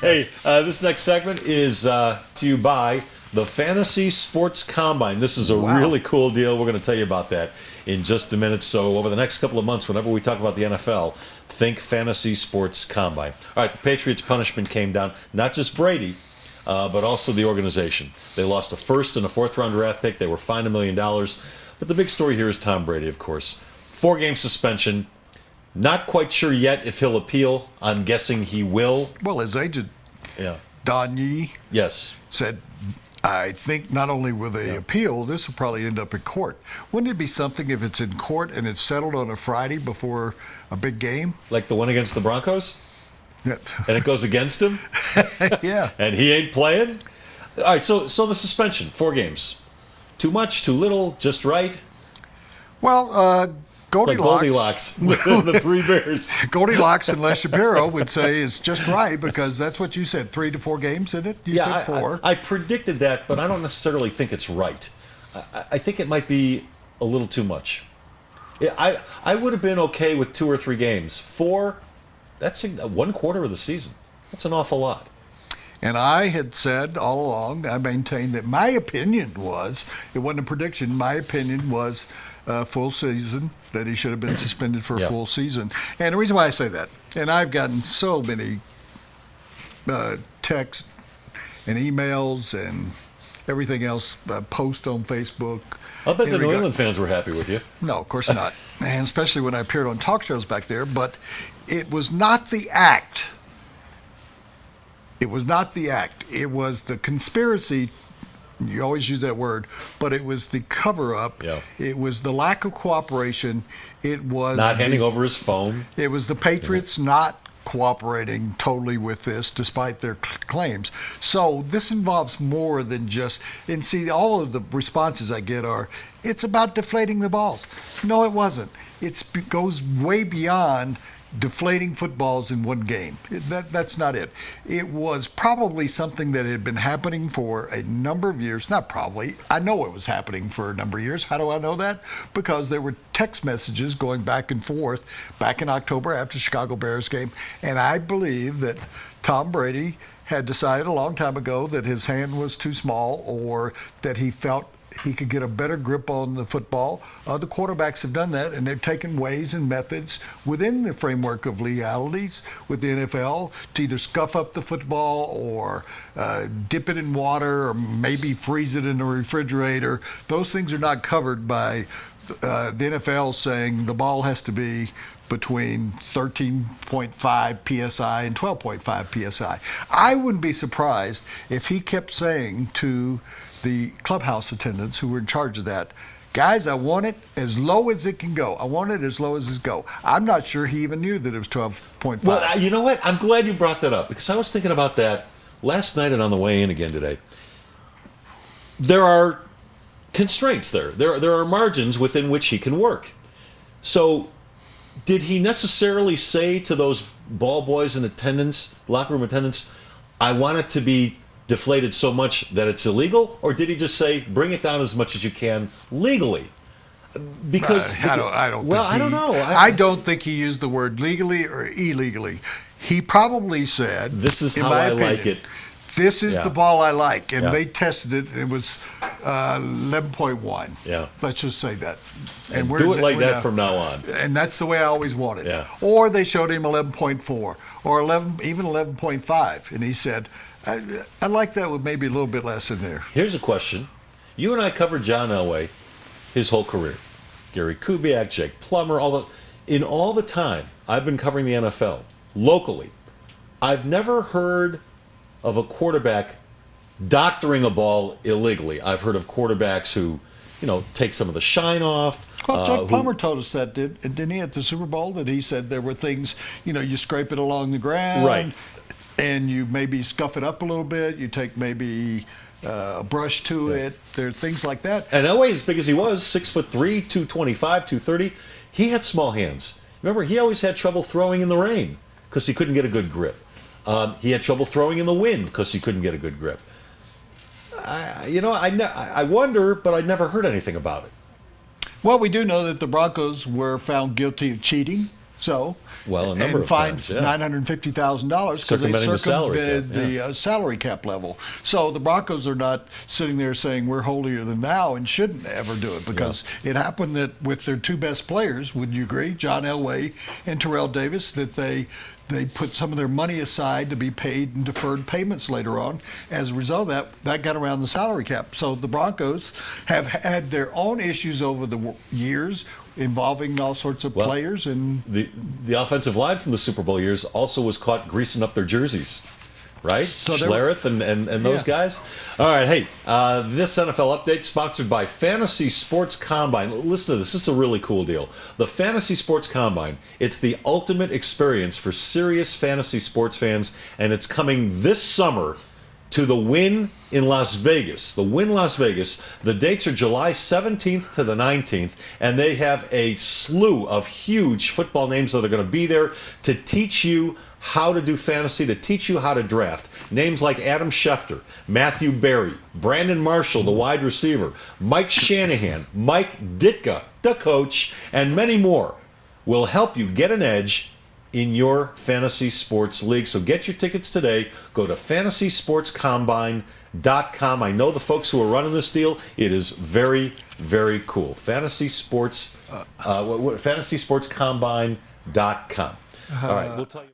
Hey, this next segment is to you by the Fantasy Sports Combine. This is a really cool deal. We're going to tell you about that in just a minute. So over the next couple of months, whenever we talk about the NFL, think Fantasy Sports Combine. All right, the Patriots' punishment came down. Not just Brady, but also the organization. They lost a first and a fourth-round draft pick. They were fined $1 million. But the big story here is Tom Brady, of course. 4-game suspension. Not quite sure yet if he'll appeal. I'm guessing he will. Well, his agent, Don Yee, said, I think not only will they appeal, this will probably end up in court. Wouldn't it be something if it's in court and it's settled on a Friday before a big game? Like the one against the Broncos? Yep. And it goes against him? Yeah. And he ain't playing? All right, so the suspension, 4 games. Too much, too little, just right? Well, Goldilocks within the 3 Bears. Goldilocks and Les Shapiro would say it's just right because that's what you said, 3 to 4 games, isn't it? You said 4. I predicted that, but I don't necessarily think it's right. I think it might be a little too much. I would have been okay with 2 or 3 games. 4, that's 1/4 of the season. That's an awful lot. And I had said all along, I maintained that my opinion was, it wasn't a prediction, my opinion was full season, that he should have been suspended for a full season. And the reason why I say that, and I've gotten so many texts and emails and everything else, post on Facebook. I'll bet the New England fans were happy with you. No, of course not. And especially when I appeared on talk shows back there. But it was not the act. It was not the act. It was the conspiracy. You always use that word, but it was the cover-up. Yeah. It was the lack of cooperation. It was not handing over his phone. It was the Patriots not cooperating totally with this, despite their claims. So this involves more than just. And see, all of the responses I get are, it's about deflating the balls. No, it wasn't. It goes way beyond deflating footballs in one game. That's not it. It was probably something that had been happening for a number of years. Not probably. I know it was happening for a number of years. How do I know that? Because there were text messages going back and forth back in October after the Chicago Bears game. And I believe that Tom Brady had decided a long time ago that his hand was too small or that he felt he could get a better grip on the football. Other quarterbacks have done that, and they've taken ways and methods within the framework of legalities with the NFL to either scuff up the football or dip it in water or maybe freeze it in a refrigerator. Those things are not covered by the NFL saying the ball has to be between 13.5 psi and 12.5 psi. I wouldn't be surprised if he kept saying to the clubhouse attendants who were in charge of that, guys, I want it as low as it can go. I want it as low as it go. I'm not sure he even knew that it was 12.5. Well, you know what? I'm glad you brought that up because I was thinking about that last night and on the way in again today. There are constraints there. There are margins within which he can work. So did he necessarily say to those ball boys and attendants, locker room attendants, I want it to be deflated so much that it's illegal, or did he just say bring it down as much as you can legally? Because I don't know. I don't think he used the word legally or illegally. He probably said, "This is how I like it. This is the ball I like," and they tested it. And it was 11.1. Yeah, let's just say that. And do it like that from now on. And that's the way I always want it. Yeah. Or they showed him 11.4 or 11, even 11.5, and he said, I like that with maybe a little bit less in there. Here's a question. You and I covered John Elway his whole career. Gary Kubiak, Jake Plummer, in all the time I've been covering the NFL locally, I've never heard of a quarterback doctoring a ball illegally. I've heard of quarterbacks who, take some of the shine off. Well, Jake Plummer told us that, didn't he, at the Super Bowl, that he said there were things, you scrape it along the ground. Right. And you maybe scuff it up a little bit. You take maybe a brush to it. There are things like that. And Elway, as big as he was, 6'3", 225, 230, he had small hands. Remember, he always had trouble throwing in the rain because he couldn't get a good grip. He had trouble throwing in the wind because he couldn't get a good grip. I wonder, but I never heard anything about it. Well, we do know that the Broncos were found guilty of cheating. So, Well, a number and of fined times, yeah. $950,000 because they Circumventing the salary circumvented cap, the salary cap level. So the Broncos are not sitting there saying we're holier than thou and shouldn't ever do it, because it happened that with their two best players, would you agree, John Elway and Terrell Davis, that they put some of their money aside to be paid in deferred payments later on. As a result of that got around the salary cap. So the Broncos have had their own issues over the years involving all sorts of players. And the offensive line from the Super Bowl years also was caught greasing up their jerseys. Right? So Schlereth and those guys. All right, hey, this NFL update sponsored by Fantasy Sports Combine. Listen to this. This is a really cool deal. The Fantasy Sports Combine, it's the ultimate experience for serious fantasy sports fans, and it's coming this summer to the Wynn in Las Vegas. The Wynn Las Vegas. The dates are July 17th to the 19th, and they have a slew of huge football names that are going to be there to teach you how to do fantasy, to teach you how to draft. Names like Adam Schefter, Matthew Berry, Brandon Marshall, the wide receiver, Mike Shanahan, Mike Ditka, the coach, and many more will help you get an edge in your fantasy sports league. So get your tickets today. Go to fantasysportscombine.com. I know the folks who are running this deal. It is very, very cool. Fantasysportscombine.com. All right, we'll tell you.